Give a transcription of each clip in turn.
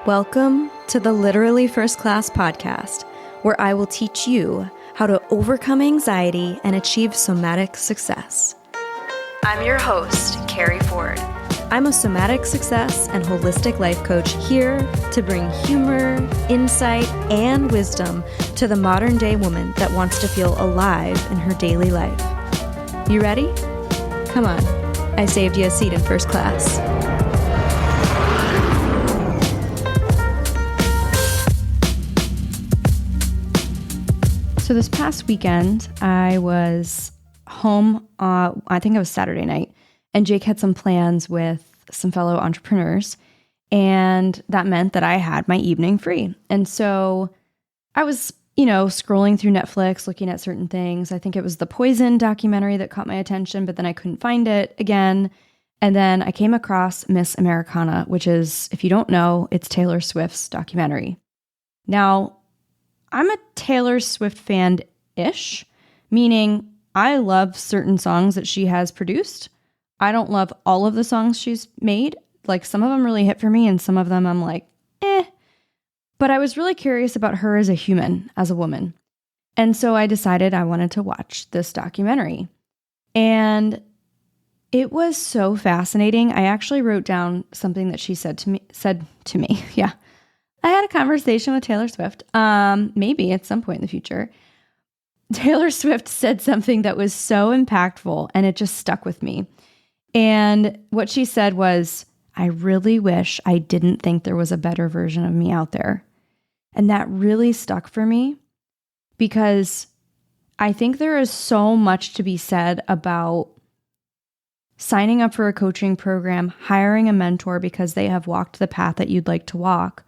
Welcome to the Literally First Class podcast, where I will teach you how to overcome anxiety and achieve somatic success. I'm your host, Keri Ford. I'm a somatic success and holistic life coach here to bring humor, insight, and wisdom to the modern day woman that wants to feel alive in her daily life. You ready? Come on, I saved you a seat in first class. So this past weekend, I was home, I think it was Saturday night, and Jake had some plans with some fellow entrepreneurs, and that meant that I had my evening free. And so I was, scrolling through Netflix, looking at certain things. I think it was the Poison documentary that caught my attention, but then I couldn't find it again. And then I came across Miss Americana, which is, if you don't know, it's Taylor Swift's documentary. Now, I'm a Taylor Swift fan-ish, meaning I love certain songs that she has produced. I don't love all of the songs she's made. Like, some of them really hit for me, and some of them I'm like, eh. But I was really curious about her as a human, as a woman. And so I decided I wanted to watch this documentary. And it was so fascinating. I actually wrote down something that she said to me. Yeah. I had a conversation with Taylor Swift, maybe at some point in the future. Taylor Swift said something that was so impactful, and it just stuck with me. And what she said was, I really wish I didn't think there was a better version of me out there. And that really stuck for me because I think there is so much to be said about signing up for a coaching program, hiring a mentor because they have walked the path that you'd like to walk,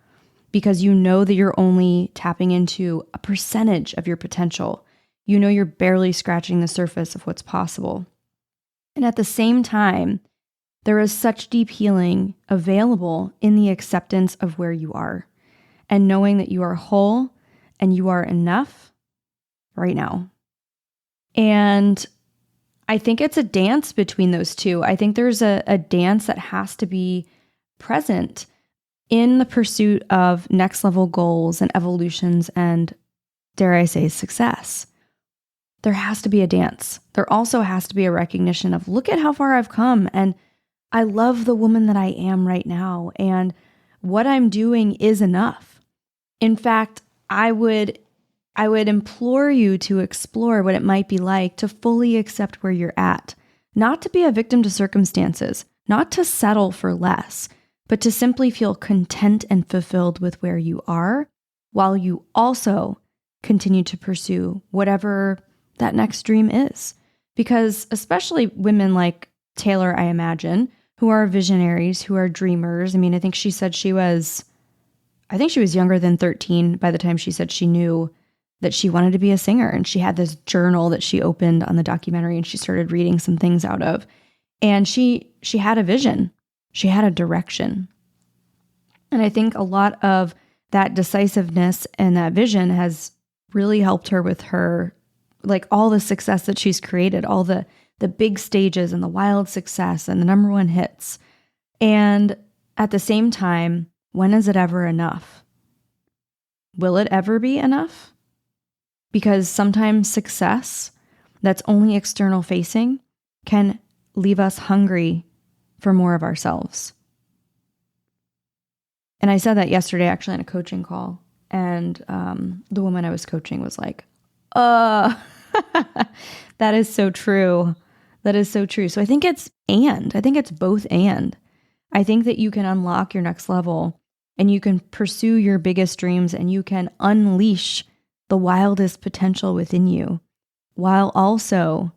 because you know that you're only tapping into a percentage of your potential. You know you're barely scratching the surface of what's possible. And at the same time, there is such deep healing available in the acceptance of where you are and knowing that you are whole and you are enough right now. And I think it's a dance between those two. I think there's a dance that has to be present in the pursuit of next level goals and evolutions and, dare I say, success. There has to be a dance. There also has to be a recognition of, look at how far I've come, and I love the woman that I am right now, and what I'm doing is enough. In fact, I would implore you to explore what it might be like to fully accept where you're at, not to be a victim to circumstances, not to settle for less, but to simply feel content and fulfilled with where you are, while you also continue to pursue whatever that next dream is. Because especially women like Taylor, I imagine, who are visionaries, who are dreamers. I mean, I think she said she was younger than 13 by the time she said she knew that she wanted to be a singer. And she had this journal that she opened on the documentary and she started reading some things out of. And she had a vision. She had a direction. And I think a lot of that decisiveness and that vision has really helped her with her, like, all the success that she's created, all the big stages and the wild success and the number one hits. And at the same time, when is it ever enough? Will it ever be enough? Because sometimes success that's only external facing can leave us hungry for more of ourselves. And I said that yesterday, actually, in a coaching call. And the woman I was coaching was like, that is so true. That is so true. So I think it's both and. I think that you can unlock your next level and you can pursue your biggest dreams and you can unleash the wildest potential within you while also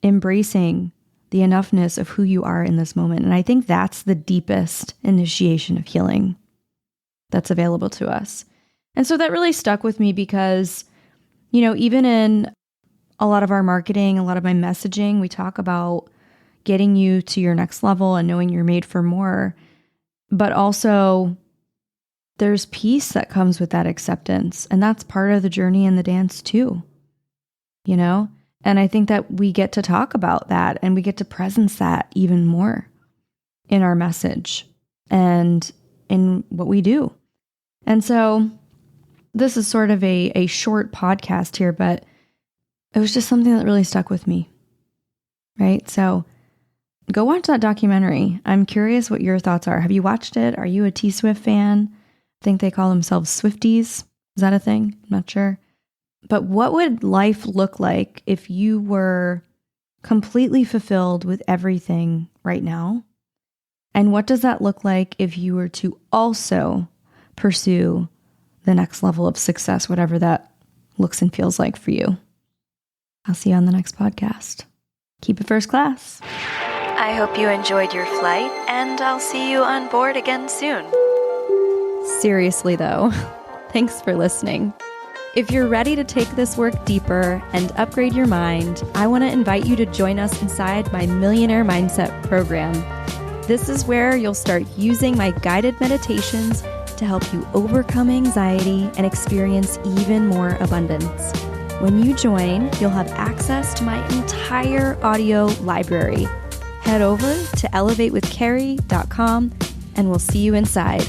embracing the enoughness of who you are in this moment. And I think that's the deepest initiation of healing that's available to us. And so that really stuck with me because, even in a lot of our marketing, a lot of my messaging, we talk about getting you to your next level and knowing you're made for more. But also there's peace that comes with that acceptance. And that's part of the journey and the dance too, And I think that we get to talk about that and we get to presence that even more in our message and in what we do. And so this is sort of a short podcast here, but it was just something that really stuck with me, right? So go watch that documentary. I'm curious what your thoughts are. Have you watched it? Are you a T-Swift fan? I think they call themselves Swifties. Is that a thing? I'm not sure. But what would life look like if you were completely fulfilled with everything right now? And what does that look like if you were to also pursue the next level of success, whatever that looks and feels like for you? I'll see you on the next podcast. Keep it first class. I hope you enjoyed your flight, and I'll see you on board again soon. Seriously though, thanks for listening. If you're ready to take this work deeper and upgrade your mind, I want to invite you to join us inside my Millionaire Mindset program. This is where you'll start using my guided meditations to help you overcome anxiety and experience even more abundance. When you join, you'll have access to my entire audio library. Head over to elevatewithkeri.com and we'll see you inside.